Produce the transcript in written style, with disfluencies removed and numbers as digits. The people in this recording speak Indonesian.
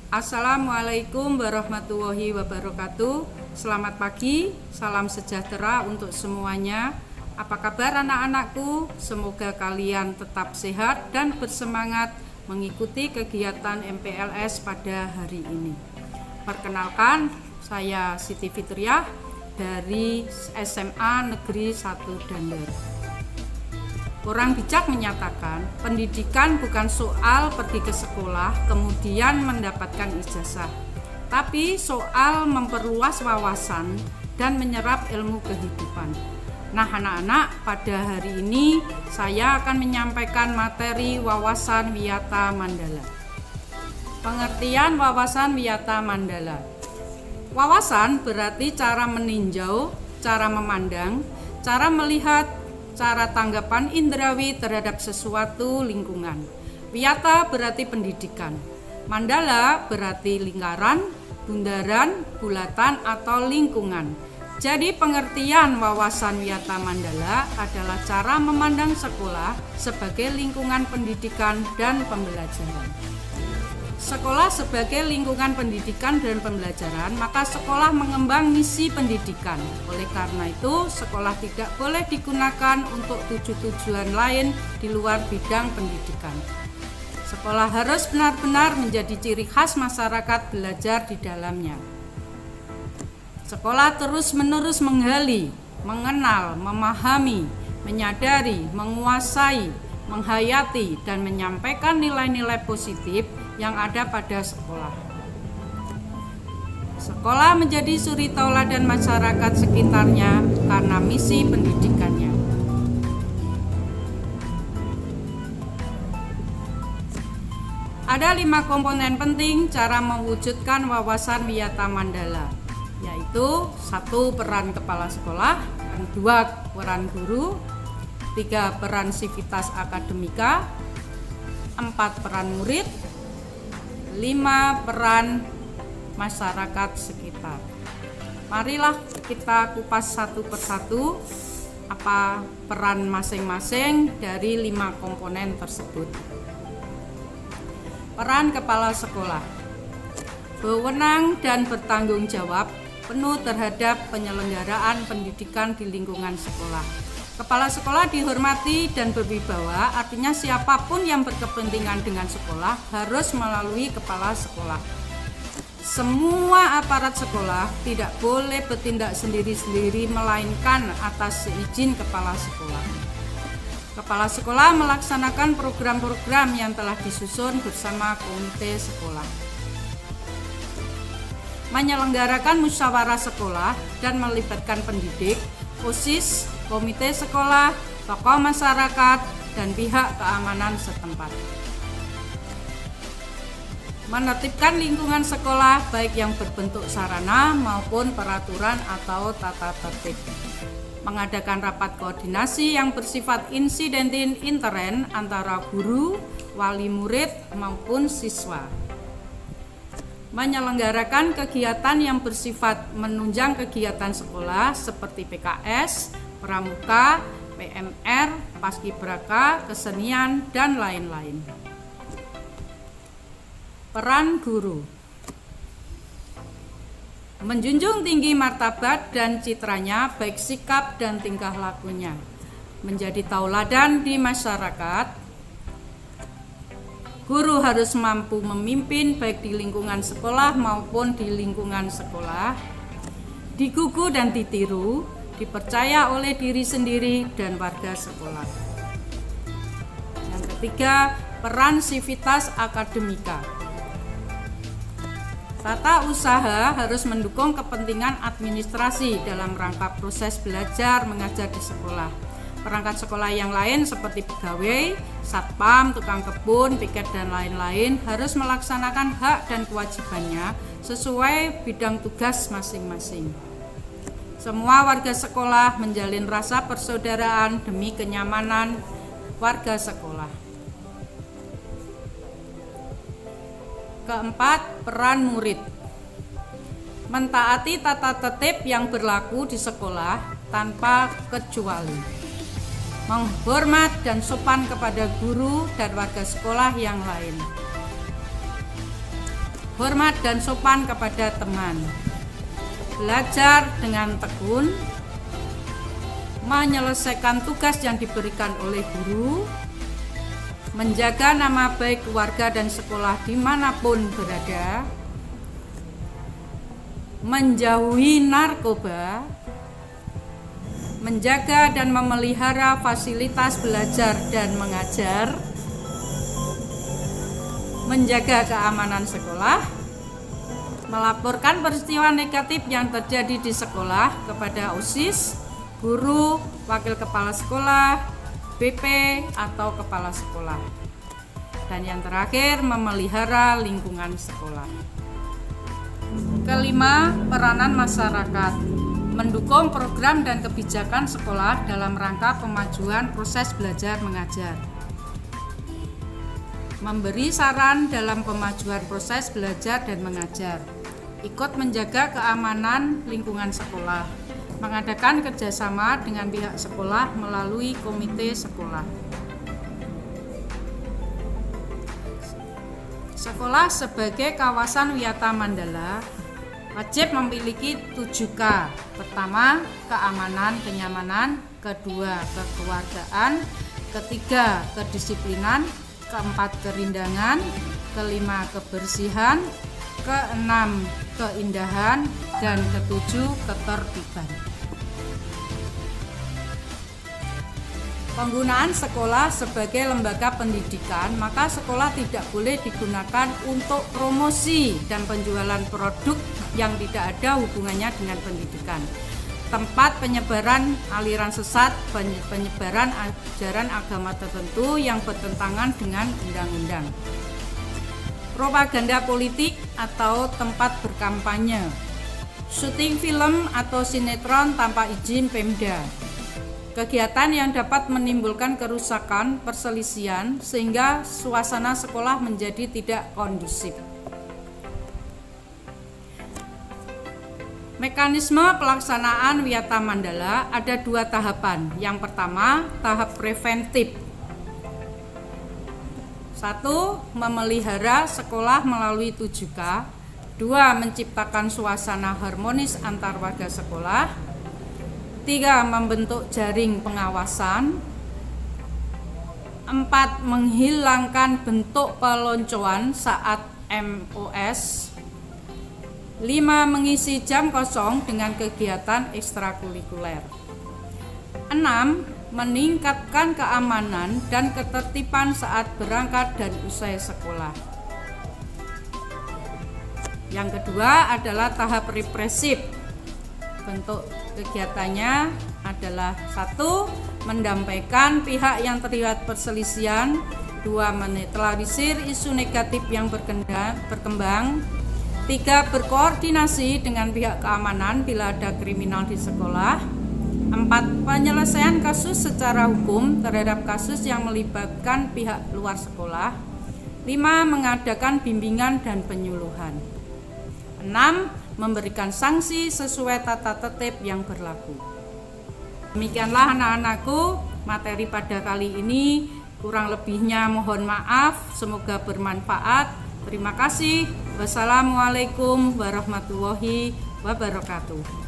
Assalamualaikum warahmatullahi wabarakatuh. Selamat pagi, salam sejahtera untuk semuanya. Apa kabar anak-anakku? Semoga kalian tetap sehat dan bersemangat mengikuti kegiatan MPLS pada hari ini. Perkenalkan, saya Siti Fitriah dari SMA Negeri 1 Dander. Orang bijak menyatakan, pendidikan bukan soal pergi ke sekolah kemudian mendapatkan ijazah, tapi soal memperluas wawasan dan menyerap ilmu kehidupan. Nah anak-anak, pada hari ini saya akan menyampaikan materi wawasan wiyata Mandala. Pengertian wawasan wiyata Mandala. Wawasan berarti cara meninjau, cara memandang, cara melihat, cara tanggapan indrawi terhadap sesuatu lingkungan. Wiyata berarti pendidikan. Mandala berarti lingkaran, bundaran, bulatan, atau lingkungan. Jadi pengertian wawasan wiyata Mandala adalah cara memandang sekolah sebagai lingkungan pendidikan dan pembelajaran. Sekolah sebagai lingkungan pendidikan dan pembelajaran, maka sekolah mengembang misi pendidikan. Oleh karena itu, sekolah tidak boleh digunakan untuk tujuan lain di luar bidang pendidikan. Sekolah harus benar-benar menjadi ciri khas masyarakat belajar di dalamnya. Sekolah terus-menerus menggali, mengenal, memahami, menyadari, menguasai, menghayati, dan menyampaikan nilai-nilai positif yang ada pada sekolah. Sekolah menjadi suri tauladan masyarakat sekitarnya karena misi pendidikannya. Ada 5 komponen penting cara mewujudkan wawasan wiyata Mandala, yaitu 1. Peran kepala sekolah, 2. Peran guru, 3. Peran sivitas akademika, 4. Peran murid, 5. Peran masyarakat sekitar. Marilah kita kupas satu persatu apa peran masing-masing dari 5 komponen tersebut. Peran kepala sekolah. Berwenang dan bertanggung jawab penuh terhadap penyelenggaraan pendidikan di lingkungan sekolah. Kepala sekolah dihormati dan berwibawa, artinya siapapun yang berkepentingan dengan sekolah harus melalui kepala sekolah. Semua aparat sekolah tidak boleh bertindak sendiri-sendiri melainkan atas seizin kepala sekolah. Kepala sekolah melaksanakan program-program yang telah disusun bersama komite sekolah. Menyelenggarakan musyawarah sekolah dan melibatkan pendidik, OSIS, komite sekolah, tokoh masyarakat, dan pihak keamanan setempat. Menertibkan lingkungan sekolah baik yang berbentuk sarana maupun peraturan atau tata tertib. Mengadakan rapat koordinasi yang bersifat insidentin intern antara guru, wali murid, maupun siswa. Menyelenggarakan kegiatan yang bersifat menunjang kegiatan sekolah seperti PKS, pramuka, PMR, paskibraka, kesenian, dan lain-lain. Peran guru. Menjunjung tinggi martabat dan citranya baik sikap dan tingkah lakunya. Menjadi tauladan di masyarakat. Guru harus mampu memimpin baik di lingkungan sekolah maupun di lingkungan sekolah. Digugu dan ditiru, dipercaya oleh diri sendiri dan warga sekolah. Yang ketiga, peran sivitas akademika. Tata usaha harus mendukung kepentingan administrasi dalam rangka proses belajar mengajar di sekolah. Perangkat sekolah yang lain seperti pegawai, satpam, tukang kebun, piket, dan lain-lain harus melaksanakan hak dan kewajibannya sesuai bidang tugas masing-masing. Semua warga sekolah menjalin rasa persaudaraan demi kenyamanan warga sekolah. Keempat, peran murid. Mentaati tata tertib yang berlaku di sekolah tanpa kecuali. Menghormat dan sopan kepada guru dan warga sekolah yang lain. hormat dan sopan kepada teman, belajar dengan tekun, menyelesaikan tugas yang diberikan oleh guru, menjaga nama baik keluarga dan sekolah dimanapun berada, menjauhi narkoba, menjaga dan memelihara fasilitas belajar dan mengajar, menjaga keamanan sekolah, melaporkan peristiwa negatif yang terjadi di sekolah kepada OSIS, guru, wakil kepala sekolah, BP, atau kepala sekolah. Dan yang terakhir, memelihara lingkungan sekolah. Kelima, peranan masyarakat. Mendukung program dan kebijakan sekolah dalam rangka pemajuan proses belajar mengajar. Memberi saran dalam pemajuan proses belajar dan mengajar. Ikut menjaga keamanan lingkungan sekolah. Mengadakan kerjasama dengan pihak sekolah melalui komite sekolah. Sekolah sebagai kawasan wisata Mandala wajib memiliki 7K. Pertama, keamanan, kenyamanan. Kedua, kekeluargaan. Ketiga, kedisiplinan. Keempat, kerindangan. Kelima, kebersihan. Keenam, keindahan. Dan ketujuh, ketertiban. Penggunaan sekolah sebagai lembaga pendidikan, maka sekolah tidak boleh digunakan untuk promosi dan penjualan produk yang tidak ada hubungannya dengan pendidikan. Tempat penyebaran aliran sesat, penyebaran ajaran agama tertentu yang bertentangan dengan undang-undang. Propaganda politik atau tempat berkampanye. Syuting film atau sinetron tanpa izin Pemda. Kegiatan yang dapat menimbulkan kerusakan, perselisihan, sehingga suasana sekolah menjadi tidak kondusif. Mekanisme pelaksanaan Wiyata Mandala ada 2 tahapan. Yang pertama, tahap preventif. 1. Memelihara sekolah melalui 7K. 2. Menciptakan suasana harmonis antar warga sekolah. 3. Membentuk jaring pengawasan. 4. Menghilangkan bentuk peloncoan saat MOS. 5. Mengisi jam kosong dengan kegiatan ekstrakurikuler. 6. Meningkatkan keamanan dan ketertiban saat berangkat dan usai sekolah. Yang kedua adalah tahap represif. Bentuk kegiatannya adalah 1. Mendampaikan pihak yang terlibat perselisihan. 2. Menetralisir isu negatif yang berkembang. 3. Berkoordinasi dengan pihak keamanan bila ada kriminal di sekolah. 4. Penyelesaian kasus secara hukum terhadap kasus yang melibatkan pihak luar sekolah. 5. Mengadakan bimbingan dan penyuluhan. 6. Memberikan sanksi sesuai tata tertib yang berlaku. Demikianlah anak-anakku, materi pada kali ini. Kurang lebihnya mohon maaf, semoga bermanfaat. Terima kasih. Wassalamualaikum warahmatullahi wabarakatuh.